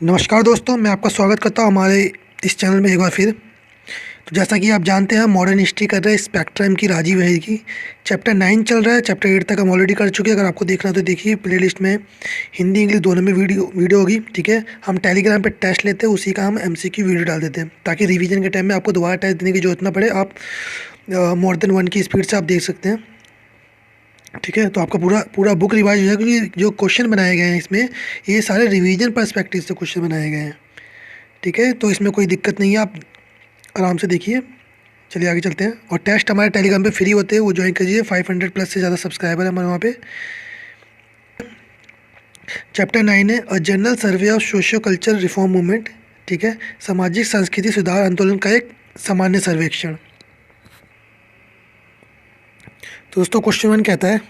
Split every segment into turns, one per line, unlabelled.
नमस्कार दोस्तों, मैं आपका स्वागत करता हूँ हमारे इस चैनल में एक बार फिर। तो जैसा कि आप जानते हैं, मॉडर्न हिस्ट्री कर रहे हैं स्पेक्ट्रम की राजीव वहीर की। चैप्टर 9 चल रहा है, चैप्टर 8 तक हम ऑलरेडी कर चुके हैं। अगर आपको देखना है तो देखिए, प्लेलिस्ट में हिंदी इंग्लिश दोनों में वीडियो होगी। ठीक है, हम टेलीग्राम पे टेस्ट लेते हैं, उसी का हम एमसीक्यू वीडियो डाल देते हैं ताकि रिवीजन के टाइम में आपको दोबारा टेस्ट देने की जरूरत ना पड़े। आप मोर देन वन की स्पीड से आप देख सकते हैं। ठीक है, तो आपका पूरा पूरा बुक रिवाइज हो जाएगा, क्योंकि जो क्वेश्चन बनाए गए हैं इसमें, ये सारे रिवीजन पर्सपेक्टिव से क्वेश्चन बनाए गए हैं। ठीक है, तो इसमें कोई दिक्कत नहीं है, आप आराम से देखिए। चलिए आगे चलते हैं। और टेस्ट हमारे टेलीग्राम पे फ्री होते हैं, वो ज्वाइन कीजिए। 500 प्लस से ज़्यादा सब्सक्राइबर है हमारे वहाँ पे। चैप्टर 9 है a general survey of socio culture reform movement. ठीक है, सामाजिक सांस्कृतिक सुधार आंदोलन का एक सामान्य सर्वेक्षण। तो दोस्तों, क्वेश्चन 1 कहता है,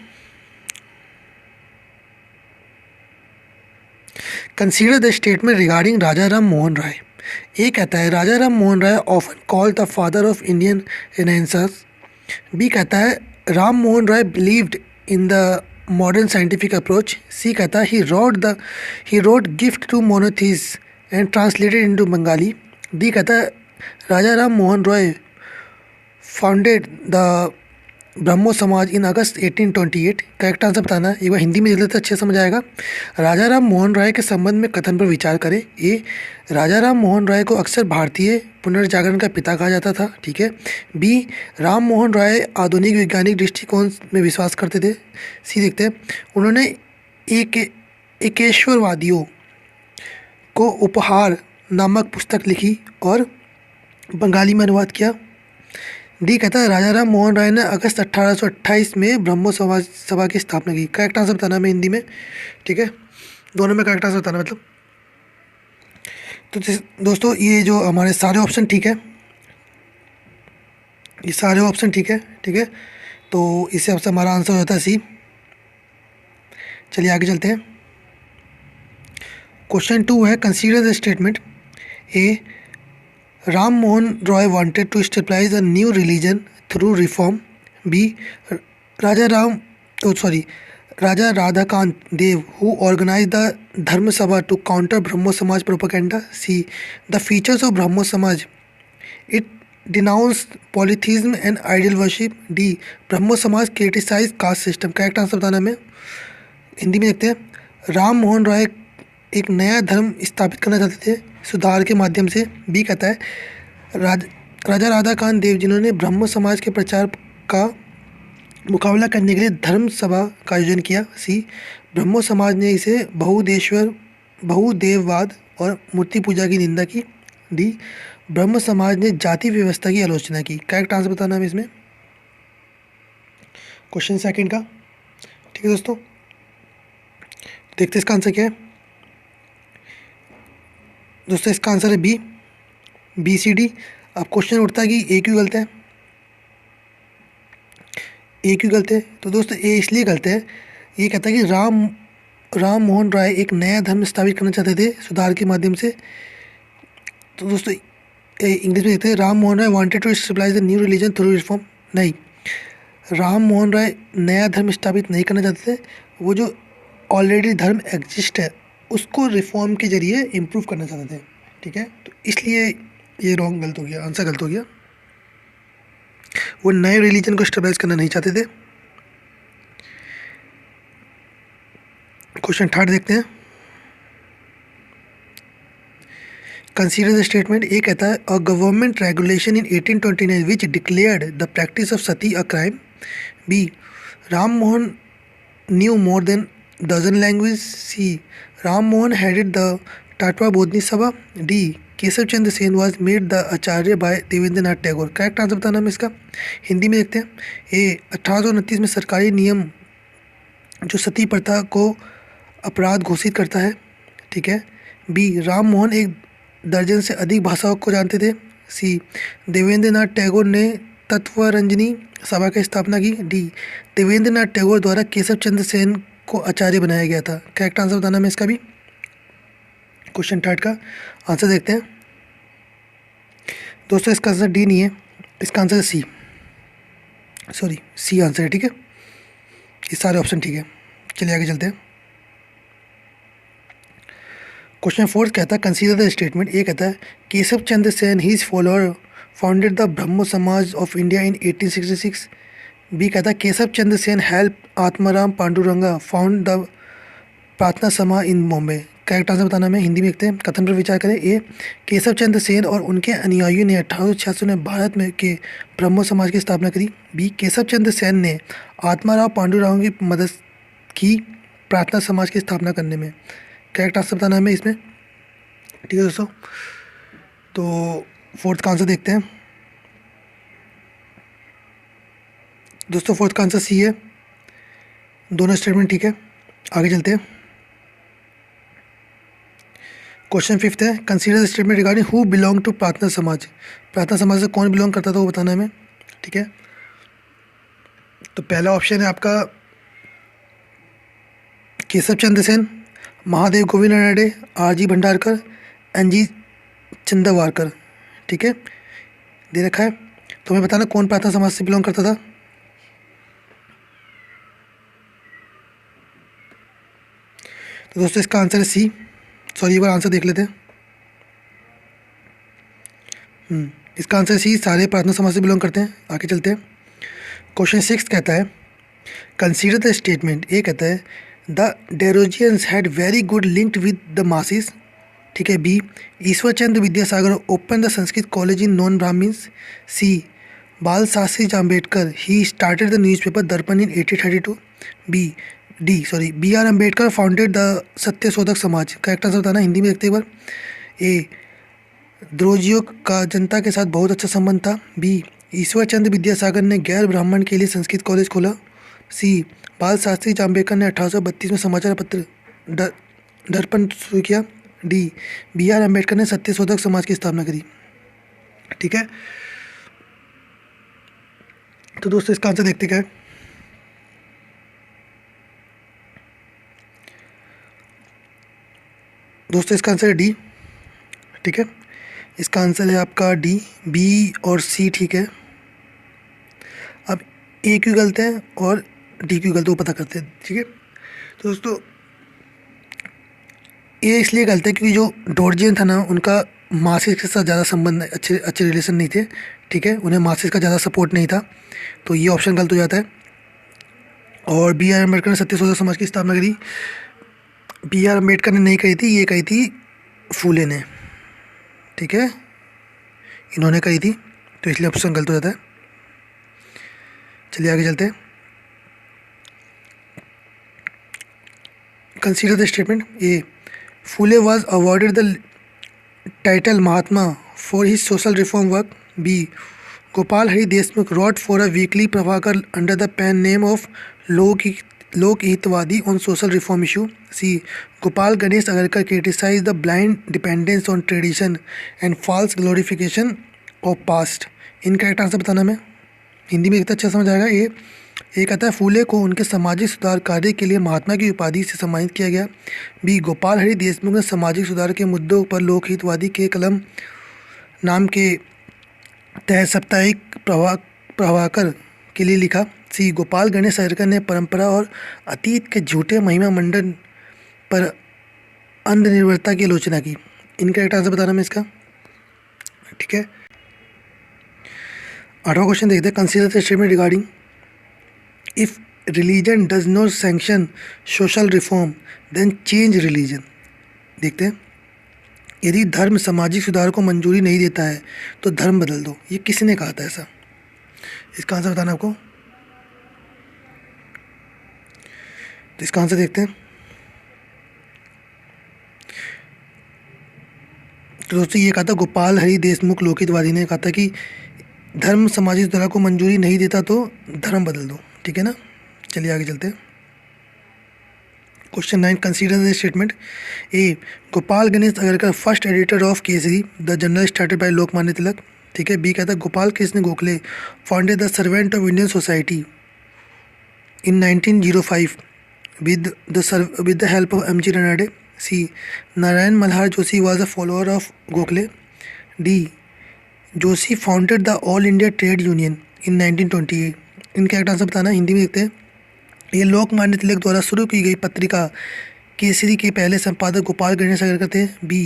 consider the statement regarding Raja Ram Mohan Roy. A कहता है, Raja Ram Mohan Roy often called the father of Indian renaissance. B कहता है, Ram Mohan Roy believed in the modern scientific approach. C कहता है, he wrote gift to monotheists and translated into Bengali. D कहता है, Raja Ram Mohan Roy founded the Brahmo Samaj in August 1828। Correct answer बताना है। एक बार हिंदी में देख लेते अच्छे समझ आएगा। राजा राम मोहन राय के संबंध में कथन पर विचार करें। ए, राजा राम मोहन राय को अक्सर भारतीय पुनर्जागरण का पिता कहा जाता था। ठीक है। बी, राम मोहन राय आधुनिक वैज्ञानिक दृष्टिकोण में विश्वास करते थे। सी देखते हैं, उन्होंने एक एकेश्वरवादियों को उपहार नामक पुस्तक लिखी और बंगाली में अनुवाद किया। डी कहता है, राजा राम मोहन राय ने अगस्त 1828 में ब्रह्मो समाज सभा की स्थापना की। करेक्ट आंसर बताना है हिंदी में। ठीक है, दोनों में करेक्ट आंसर बताना मतलब। तो दोस्तों, ये जो हमारे सारे ऑप्शन ठीक है, ये सारे ऑप्शन ठीक है। ठीक है, तो इस हिसाब से हमारा आंसर होता है सी। चलिए आगे चलते हैं। क्वेश्चन 2 है, consider the statement. A, Ram Mohan Roy wanted to stabilise a new religion through reform. B, Raja Ram sorry Raja Radhakant Dev who organise the Dharma Sabha to counter Brahmo Samaj propaganda. C, the features of Brahmo Samaj, it denounce polytheism and ideal worship. D, Brahmo Samaj criticise caste system. Correct answer बताना में हिंदी में देखते हैं। राम मोहन रॉय एक नया धर्म स्थापित करना चाहते थे सुधार के माध्यम से। बी कहता है, राजा राधाकांत देव जिन्होंने ब्रह्म समाज के प्रचार का मुकाबला करने के लिए धर्म सभा का आयोजन किया। सी, ब्रह्मो समाज ने इसे बहुदेववाद और मूर्ति पूजा की निंदा की। डी, ब्रह्म समाज ने जाति व्यवस्था की आलोचना की। करेक्ट आंसर बताना है इसमें क्वेश्चन सेकंड का। ठीक है दोस्तों, देखते हैं इसका आंसर क्या है। दोस्तों, इसका आंसर है बी, बी सी डी। अब क्वेश्चन उठता है कि ए क्यों गलत है। ए क्यों गलत है? तो दोस्तों, ए इसलिए गलत है, ये कहता है कि राम मोहन राय एक नया धर्म स्थापित करना चाहते थे सुधार के माध्यम से। तो दोस्तों, इंग्लिश में देखते हैं, Ram Mohan Roy wanted to stabilise the new religion through reform. नहीं, राम मोहन राय नया धर्म स्थापित नहीं करना चाहते थे, वो जो ऑलरेडी धर्म एग्जिस्ट है उसको रिफॉर्म के जरिए इम्प्रूव करना चाहते थे। ठीक है, तो इसलिए ये रॉन्ग गलत हो गया, आंसर गलत हो गया। वो नए रिलीजन को स्टेबलाइज करना नहीं चाहते थे। क्वेश्चन थर्ड देखते हैं। Consider the statement. ए कहता है, a government regulation in 1829 which declared the practice of sati a crime. B, Ram Mohan knew more than dozen language. C, Ram Mohan headed the Tattva Bodhini Sabha. D, Keshab Chandra Sen was made the Acharya by Debendra Nath Tagore. Correct answer बताना हम इसका हिंदी में देखते हैं। ए, 1829 में सरकारी नियम जो सती प्रथा को अपराध घोषित करता है। ठीक है। बी, राम मोहन एक दर्जन से अधिक भाषाओं को जानते थे। सी, देवेंद्र नाथ टैगोर ने तत्वरंजनी सभा की स्थापना की। डी, देवेंद्र नाथ टैगोर द्वारा केशव चंद्र सेन को आचार्य बनाया गया था। करेक्ट आंसर बताना मैं इसका भी। क्वेश्चन थर्ड का आंसर देखते हैं। दोस्तों, इसका आंसर डी नहीं है, इसका answer C, sorry C answer है। ठीक है, ये सारे ऑप्शन ठीक है। चलिए आगे चलते हैं। क्वेश्चन फोर्थ कहता है कंसीडर द स्टेटमेंट। ए कहता है Keshab Chandra Sen his follower founded the Brahmo Samaj of India in 1866। B कहता है Keshab Chandra Sen help Atmaram Pandurang found the Prarthana Samaj in Bombay. Correct answer बताना में हिंदी में लिखते हैं, कथन पर विचार करें। ए केशव चंद्र सेन और उनके अनुयायियों ने 1866 में भारत में के ब्रह्मो समाज की स्थापना करी। बी केशव चंद्र सेन ने आत्माराव पांडुरंग की मदद की प्रार्थना समाज की स्थापना करने में। करेक्ट आंसर बताना हमें इसमें। ठीक है दोस्तों, तो फोर्थ का आंसर देखते हैं। दोस्तों फोर्थ का आंसर सी है, दोनों स्टेटमेंट ठीक है। आगे चलते हैं। क्वेश्चन फिफ्थ है consider the statement regarding who belong to Prarthana Samaj. प्रार्थना समाज से कौन बिलोंग करता था वो बताना हमें। ठीक है, तो पहला ऑप्शन है आपका केशव चंद्र सेन, महादेव गोविंद रानडे, आर.जी. भंडारकर, एन.जी. चंदावरकर। ठीक है, दे रखा है, तो हमें बताना कौन प्रार्थना समाज से बिलोंग करता था। तो दोस्तों इसका आंसर है सी। सॉरी, एक बार आंसर देख लेते हैं। इसका आंसर सी, सारे प्रार्थना समाज से बिलोंग करते हैं। आगे चलते हैं। क्वेश्चन सिक्स कहता है कंसीडर द स्टेटमेंट। ए कहता है the Derozians had very good linked with the masses. ठीक है। B Ishwar Chandra Vidyasagar open the Sanskrit college in non Brahmins. C Bal Shastri Ambedkar he started the newspaper Darpan in 1832। B R Ambedkar founded the Satyashodhak Samaj. Correct answer बताना, हिंदी में देखते एक बार। ए द्रोजियो का जनता के साथ बहुत अच्छा संबंध था। बी ईश्वर चंद्र विद्यासागर ने गैर ब्राह्मण के लिए संस्कृत कॉलेज खोला। सी बाल शास्त्री अम्बेडकर ने 1832 में समाचार पत्र दर्पण शुरू किया। डी बी आर अम्बेडकर ने सत्यशोधक समाज की स्थापना करी। ठीक है, तो दोस्तों इसका आंसर देखते क्या है। दोस्तों इसका आंसर है डी। ठीक है, इसका आंसर है आपका डी। बी और सी ठीक है। अब ए क्यों गलत है और डी क्यों गलत है वो पता करते हैं। ठीक है, तो दोस्तों ए इसलिए गलत है क्योंकि जो डॉर्जियन था ना उनका मासिस के साथ ज़्यादा संबंध अच्छे रिलेशन नहीं थे। ठीक है, उन्हें मासिस का ज़्यादा सपोर्ट नहीं था, तो ये ऑप्शन गलत हो जाता है। और बी आर अम्बेडकर ने सत्यशोधक समाज की स्थापना करी। बी आर अम्बेडकर ने नहीं कही थी, ये कही थी फूले ने। ठीक है, इन्होंने कही थी, तो इसलिए ऑप्शन गलत हो जाता है। चलिए आगे चलते हैं। Consider the statement. A Phule was awarded the title Mahatma for his social reform work. B Gopal Hari Deshmukh wrote for a weekly Prabhakar under the pen name of Lok Hitwadi on social reform issue. C Gopal Ganesh Agarkar criticise the blind dependence on tradition and false glorification of past. Incorrect answer बताना मैं हिंदी में कितना अच्छा समझ आएगा। ये कहता है फूले को उनके सामाजिक सुधार कार्य के लिए महात्मा की उपाधि से सम्मानित किया गया। बी गोपाल हरि देशमुख ने सामाजिक सुधार के मुद्दों पर लोकहितवादी के कलम नाम के तहत साप्ताहिक प्रभाकर के लिए लिखा। सी गोपाल गणेश अगरकर ने परंपरा और अतीत के झूठे महिमा मंडन पर अंधनिर्भरता की आलोचना की। इनकरेक्ट आंसर बताना मैं इसका। ठीक है, 8वां क्वेश्चन देखते हैं। Consider the statement regarding if religion does not sanction social reform then change religion. देखते हैं, यदि धर्म सामाजिक सुधार को मंजूरी नहीं देता है तो धर्म बदल दो। ये किसने कहा था ऐसा? इसका आंसर बताना आपको। तो इसका आंसर देखते हैं। तो दोस्तों ये कहा था गोपाल हरि देशमुख लोकहितवादी ने कहा था कि धर्म सामाजिक सुधार को मंजूरी नहीं देता तो धर्म बदल दो। ठीक है ना, चलिए आगे चलते हैं। Question 9 consider the statement. A Gopal Ganesh Agarkar first editor of Kesari the journal started by Lokmanya Tilak. ठीक है। बी कहता है Gopal Krishna Gokhale founded the servant of Indian society in 1905 with the help of M G Ranade. C Narayan Malhar Joshi was a follower of Gokhale. D Joshi founded the all India trade union in 1928। इनका एक answer बताना, हिंदी में देखते हैं। ये लोकमान्य तिलक द्वारा शुरू की गई पत्रिका केसरी के पहले संपादक गोपाल गणेश अग्रकर थे। बी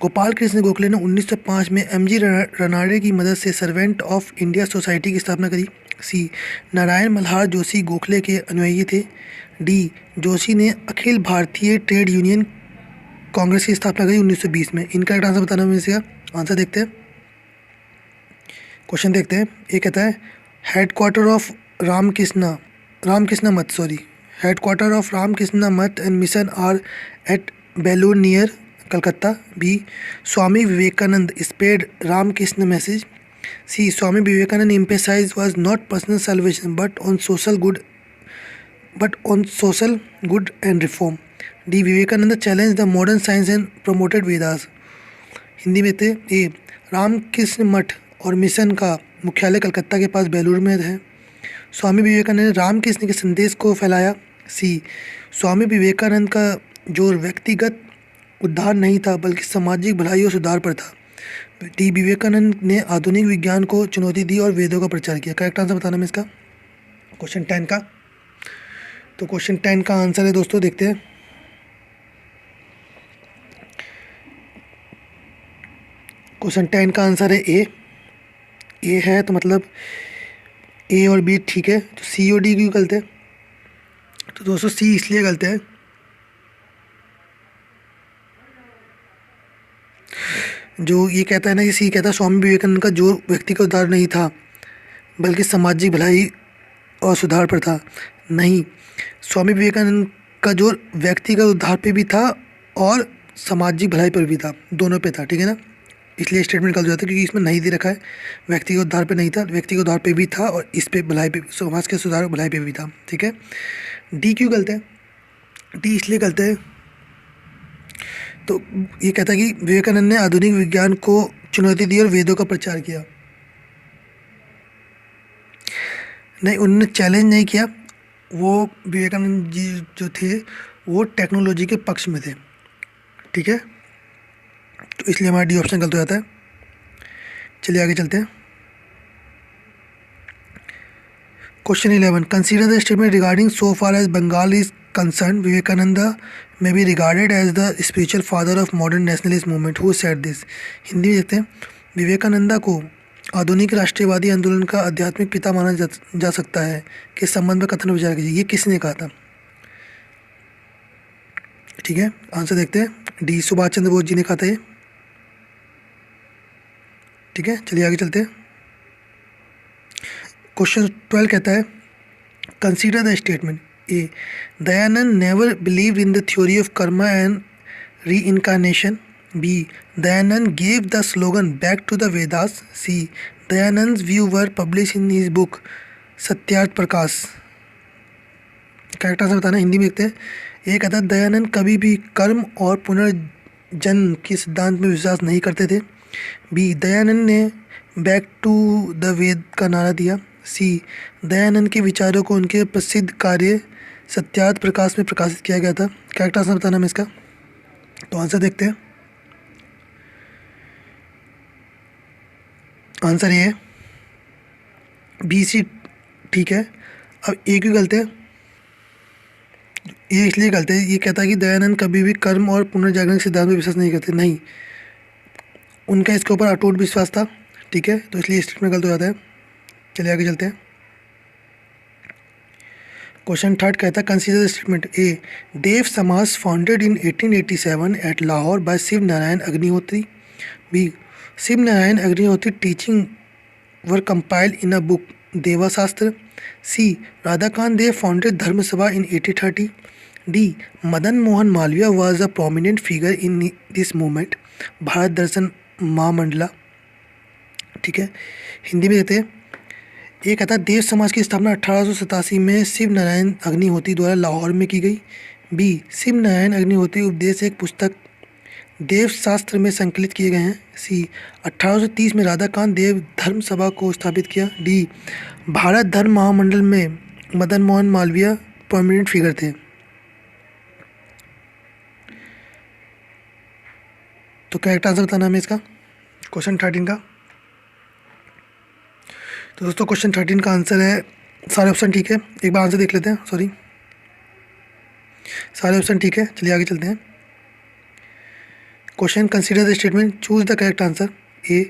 गोपाल कृष्ण गोखले ने 1905 में एम.जी. रनाड़े की मदद से सर्वेंट ऑफ इंडिया सोसाइटी की स्थापना करी। सी नारायण मल्हार जोशी गोखले के अनुयायी थे। डी जोशी ने अखिल भारतीय ट्रेड यूनियन कांग्रेस की स्थापना करी 1920 में। इनका करेक्ट आंसर बताना है इसका। आंसर देखते हैं, क्वेश्चन देखते हैं। ये कहता है हेडक्वार्टर ऑफ रामकृष्ण मठ headquarter of Ramakrishna Math and mission are at Belur near Calcutta. B Swami Vivekananda spread Ramakrishna message. C Swami Vivekananda emphasized was not personal salvation but on social good and reform. D Vivekananda challenge the modern science and promoted Vedas. Hindi में थे। ए रामकृष्ण मठ और mission का मुख्यालय कलकत्ता के पास बेलूर में है। स्वामी विवेकानंद ने रामकृष्ण के संदेश को फैलाया। सी स्वामी विवेकानंद का जोर व्यक्तिगत उद्धार नहीं था बल्कि सामाजिक भलाई और सुधार पर था। डी विवेकानंद ने आधुनिक विज्ञान को चुनौती दी और वेदों का प्रचार किया। करेक्ट आंसर बताना है इसका क्वेश्चन 10 का। तो क्वेश्चन 10 का आंसर है दोस्तों, देखते हैं। क्वेश्चन 10 का आंसर है ए है, तो मतलब ए और बी ठीक है। तो सी और डी क्यों गलत है? तो दोस्तों सी इसलिए गलत है जो ये कहता है ना, कि सी कहता है स्वामी विवेकानंद का जोर व्यक्तिगत उद्धार नहीं था बल्कि सामाजिक भलाई और सुधार पर था। नहीं, स्वामी विवेकानंद का जोर व्यक्तिगत उद्धार पे भी था और सामाजिक भलाई पर भी था, दोनों पे था, ठीक है ना। इसलिए स्टेटमेंट गलत हो जाता है क्योंकि इसमें नहीं दे रखा है। व्यक्तिगत उद्धार पे नहीं था, व्यक्तिगत उद्धार पे भी था और इस पे भलाई पे, समाज के सुधार और भलाई पे भी था, ठीक है। डी क्यों गलत है? डी इसलिए गलत है, तो ये कहता है कि विवेकानंद ने आधुनिक विज्ञान को चुनौती दी और वेदों का प्रचार किया। नहीं, उन्होंने चैलेंज नहीं किया। वो विवेकानंद जी जो थे वो टेक्नोलॉजी के पक्ष में थे, ठीक है। तो इसलिए हमारा डी ऑप्शन गलत हो जाता है। चलिए आगे चलते हैं। Question 11 consider the statement regarding so far as Bengal is concern Vivekananda may be regarded as the spiritual father of modern nationalist movement. Who said this? Hindi में देखते हैं। विवेकानंदा को आधुनिक राष्ट्रवादी आंदोलन का आध्यात्मिक पिता माना जा सकता है के संबंध में कथन विचार कीजिए। ये किसने कहा था? ठीक है, आंसर देखते हैं। डी सुभाष चंद्र बोस जी ने कहा था ये, ठीक है। चलिए आगे चलते हैं। क्वेश्चन 12 कहता है consider the statement. A. Dayanand never believed in the theory of karma and reincarnation. B. Dayanand gave the slogan back to the Vedas. C. Dayanand's view were published in his book Satyarth Prakash. Correct answer बताना। हिंदी में देखते हैं। एक कहता है दयानंद कभी भी कर्म और पुनर्जन्म के सिद्धांत में विश्वास नहीं करते थे। बी दयानंद ने बैक टू द वेद का नारा दिया। सी दयानंद के विचारों को उनके प्रसिद्ध कार्य सत्यार्थ प्रकाश में प्रकाशित किया गया था। करेक्ट आंसर बताना है इसका। तो आंसर देखते हैं। आंसर ये है बी सी, ठीक है। अब ए क्यों गलत है? ये इसलिए गलत है, ये कहता है कि दयानंद कभी भी कर्म और पुनर्जागरण सिद्धांत में विश्वास नहीं करते। नहीं, उनका इसके ऊपर अटूट विश्वास था, ठीक है। तो इसलिए स्टेटमेंट गलत हो जाता है। चलिए आगे चलते हैं। क्वेश्चन 3 कहता है consider the statement. A Dev Samaj founded in 1887 at Lahore by Shiv Narayan Agnihotri. B Shiv Narayan Agnihotri teaching were compiled in a book Devashastra. C Radhakant Dev founded Dharma Sabha in 1830। D Madan Mohan Malviya was a prominent figure in this movement Bharat Darshan Mahamandala, ठीक है। हिंदी में देते हैं। ये कहता है देव समाज की स्थापना 1887 में शिव नारायण अग्निहोत्री द्वारा लाहौर में की गई। बी शिव नारायण अग्निहोत्री उपदेश एक पुस्तक देव शास्त्र में संकलित किए गए हैं। सी 1830 में राधाकांत देव धर्म सभा को स्थापित किया। डी भारत धर्म महामंडल में मदन मोहन मालवीय प्रोमिनेंट फिगर थे। तो करेक्ट आंसर बताना हमें इसका क्वेश्चन 13 का। तो दोस्तों क्वेश्चन 13 का आंसर है, सारे ऑप्शन ठीक है। एक बार आंसर देख लेते हैं। सॉरी, सारे ऑप्शन ठीक है, चलिए आगे चलते हैं। Question, consider the statement, choose the correct answer. A,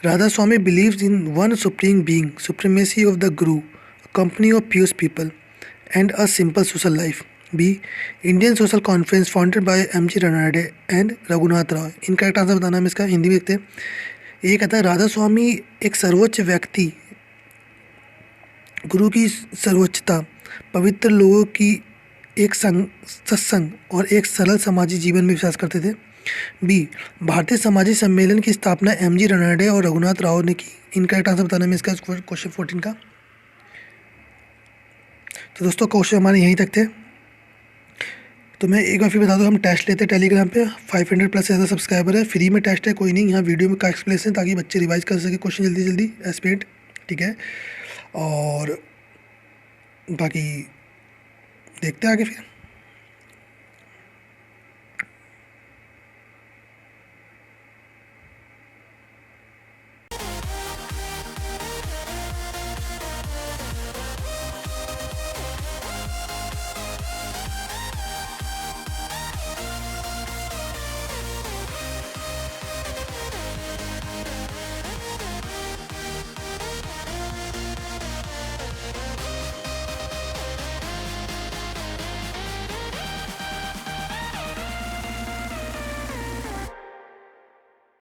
Radha Swami believes in one supreme being, supremacy of the guru, company of pious people and a simple social life. B, Indian social conference founded by M G. Ranade and Raghunath Rao. Incorrect answer बताना है, हम इसका हिंदी में देखते हैं। ये कहता है राधा स्वामी एक सर्वोच्च व्यक्ति, गुरु की सर्वोच्चता, पवित्र लोगों की एक सत्संग और एक सरल समाजी जीवन में विश्वास करते थे। बी, भारतीय समाजी सम्मेलन की स्थापना एम.जी. रनाडे और रघुनाथ राव ने की। इनकरेक्ट आंसर बताना है इसका क्वेश्चन 14 का। तो दोस्तों क्वेश्चन हमारे यहीं तक थे। तो मैं एक बार फिर बता दूं, हम टेस्ट लेते हैं टेलीग्राम पे, 500 प्लस से ज़्यादा सब्सक्राइबर है, फ्री में टेस्ट है, कोई नहीं, यहाँ वीडियो में का एक्सप्लेनेशन, ताकि बच्चे रिवाइज कर सके क्वेश्चन जल्दी जल्दी एस्पेड, ठीक है। और बाकी देखते हैं आगे फिर।